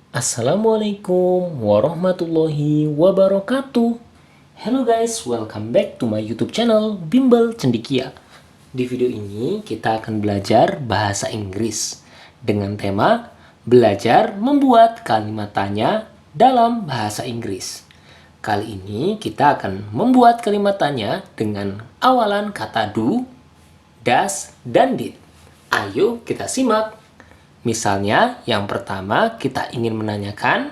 Assalamualaikum warahmatullahi wabarakatuh. Hello guys, welcome back to my YouTube channel Bimbel Cendekia. Di video ini kita akan belajar bahasa Inggris dengan tema belajar membuat kalimat tanya dalam bahasa Inggris. Kali ini kita akan membuat kalimat tanya dengan awalan kata do, does, dan did. Ayo kita simak. Misalnya, yang pertama kita ingin menanyakan,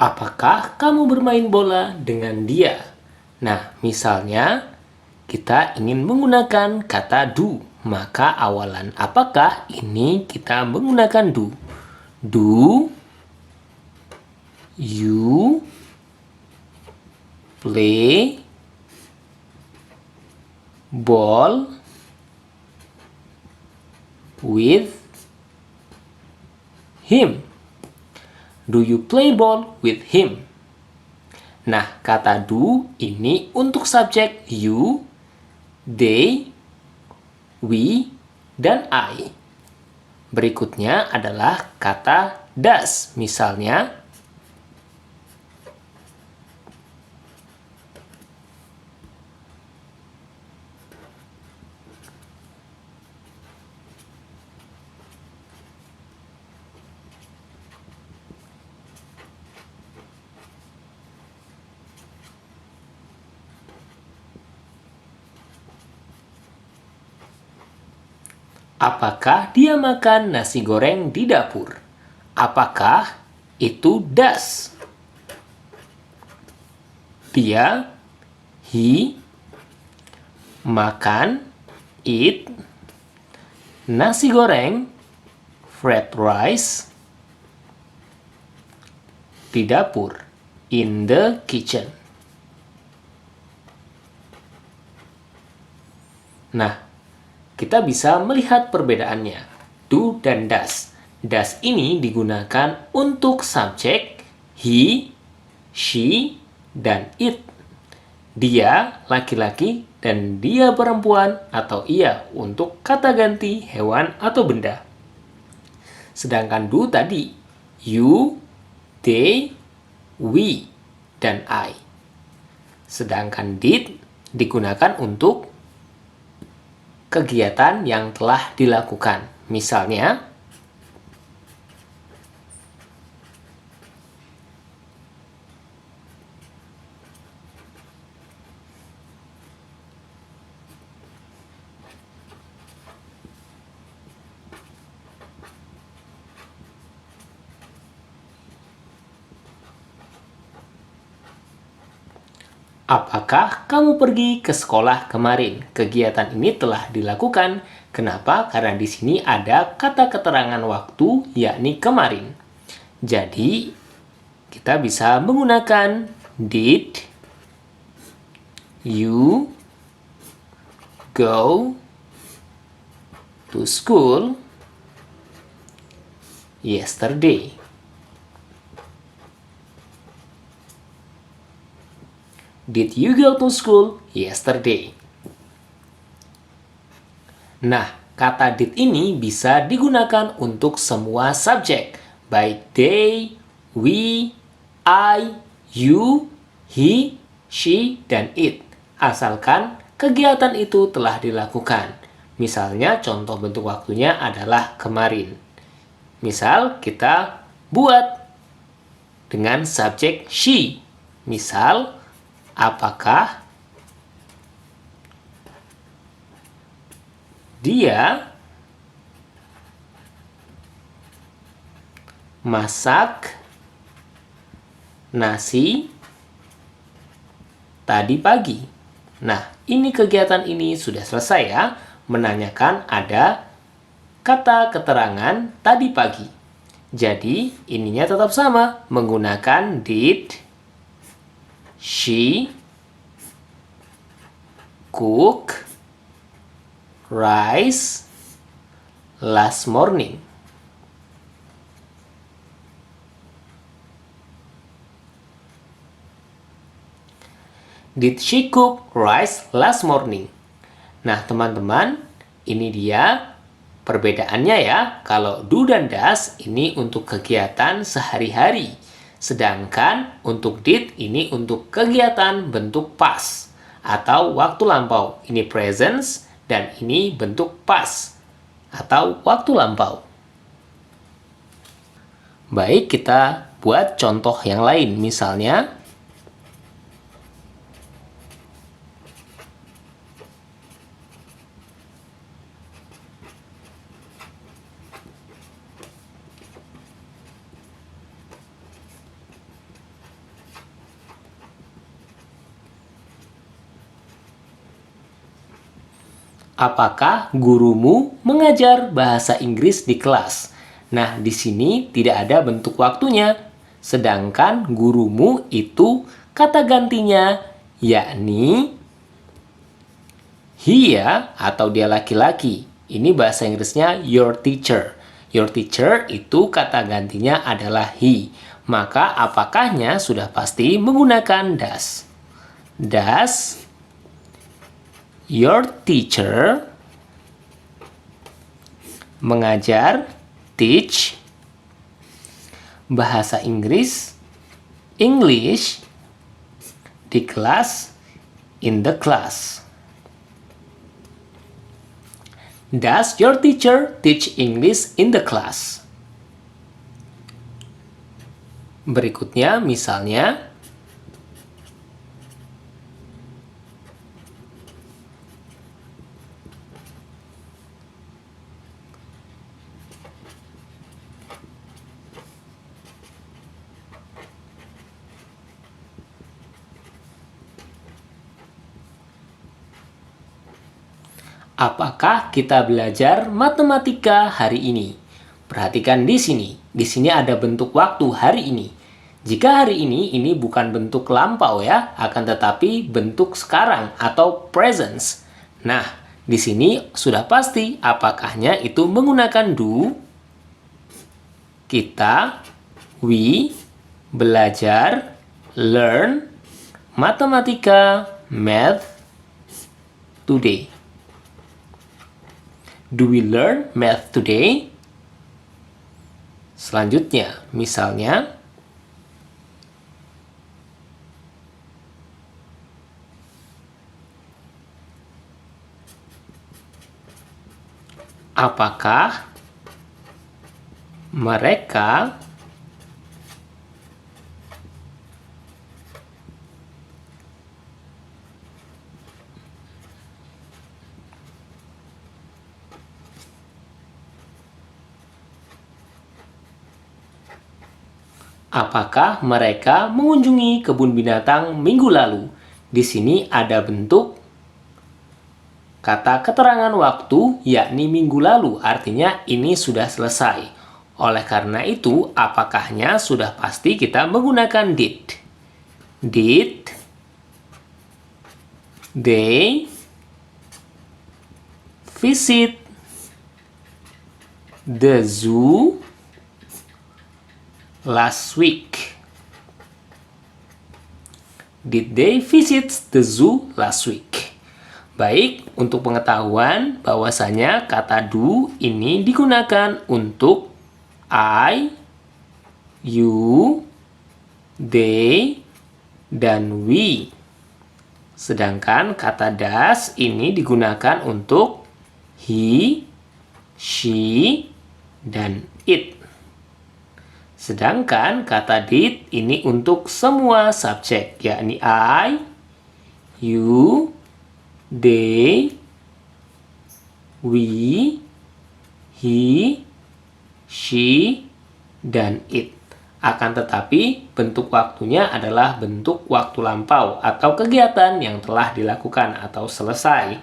apakah kamu bermain bola dengan dia? Nah, misalnya kita ingin menggunakan kata do, maka awalan apakah ini kita menggunakan do. Do you play ball with him? Do you play ball with him? Nah, kata do ini untuk subjek you, they, we, dan I. Berikutnya adalah kata does. Misalnya, apakah dia makan nasi goreng di dapur? Apakah itu does? Dia, he, makan, eat, nasi goreng, fried rice, di dapur, in the kitchen. Nah, kita bisa melihat perbedaannya, do dan does. Does ini digunakan untuk subjek he, she, dan it. Dia laki-laki dan dia perempuan atau ia untuk kata ganti hewan atau benda. Sedangkan do tadi, you, they, we, dan I. Sedangkan did digunakan untuk kegiatan yang telah dilakukan. Misalnya, apakah kamu pergi ke sekolah kemarin? Kegiatan ini telah dilakukan. Kenapa? Karena di sini ada kata keterangan waktu, yakni kemarin. Jadi, kita bisa menggunakan did you go to school yesterday? Did you go to school yesterday? Nah, kata did ini bisa digunakan untuk semua subjek, baik they, we, I, you, he, she, dan it. Asalkan kegiatan itu telah dilakukan. Misalnya, contoh bentuk waktunya adalah kemarin. Misal, kita buat dengan subjek she. Misal, apakah dia masak nasi tadi pagi? Nah, ini kegiatan ini sudah selesai ya. Menanyakan ada kata keterangan tadi pagi. Jadi, ininya tetap sama, menggunakan did she cook rice last morning? Did she cook rice last morning? Nah, teman-teman, ini dia perbedaannya ya. Kalau do dan does ini untuk kegiatan sehari-hari. Sedangkan untuk did ini untuk kegiatan bentuk past atau waktu lampau. Ini present dan ini bentuk past atau waktu lampau. Baik, kita buat contoh yang lain. Misalnya, apakah gurumu mengajar bahasa Inggris di kelas? Nah, di sini tidak ada bentuk waktunya. Sedangkan gurumu itu kata gantinya, yakni he ya, atau dia laki-laki. Ini bahasa Inggrisnya your teacher. Your teacher itu kata gantinya adalah he. Maka apakahnya sudah pasti menggunakan does. Does your teacher mengajar, teach, bahasa Inggris, English, di kelas, in the class. Does your teacher teach English in the class? Berikutnya, misalnya, apakah kita belajar matematika hari ini? Perhatikan di sini. Di sini ada bentuk waktu hari ini. Jika hari ini bukan bentuk lampau ya, akan tetapi bentuk sekarang atau present. Nah, di sini sudah pasti apakahnya itu menggunakan do. Kita, we, belajar, learn, matematika, math, today. Do we learn math today? Selanjutnya, misalnya, apakah mereka mengunjungi kebun binatang minggu lalu? Di sini ada bentuk kata keterangan waktu, yakni minggu lalu. Artinya ini sudah selesai. Oleh karena itu, apakahnya sudah pasti kita menggunakan did. Did they visit the zoo last week? Did they visit the zoo last week? Baik, untuk pengetahuan bahwasanya kata do ini digunakan untuk I, you, they, dan we. Sedangkan kata does ini digunakan untuk he, she, dan it. Sedangkan kata did ini untuk semua subjek, yakni I, you, they, we, he, she, dan it. Akan tetapi bentuk waktunya adalah bentuk waktu lampau atau kegiatan yang telah dilakukan atau selesai.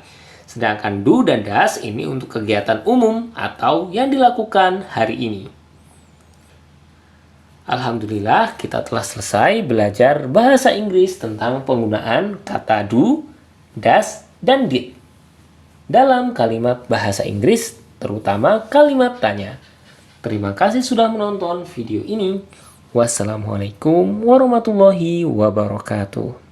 Sedangkan do dan does ini untuk kegiatan umum atau yang dilakukan hari ini. Alhamdulillah kita telah selesai belajar bahasa Inggris tentang penggunaan kata do, does, dan did dalam kalimat bahasa Inggris, terutama kalimat tanya. Terima kasih sudah menonton video ini. Wassalamualaikum warahmatullahi wabarakatuh.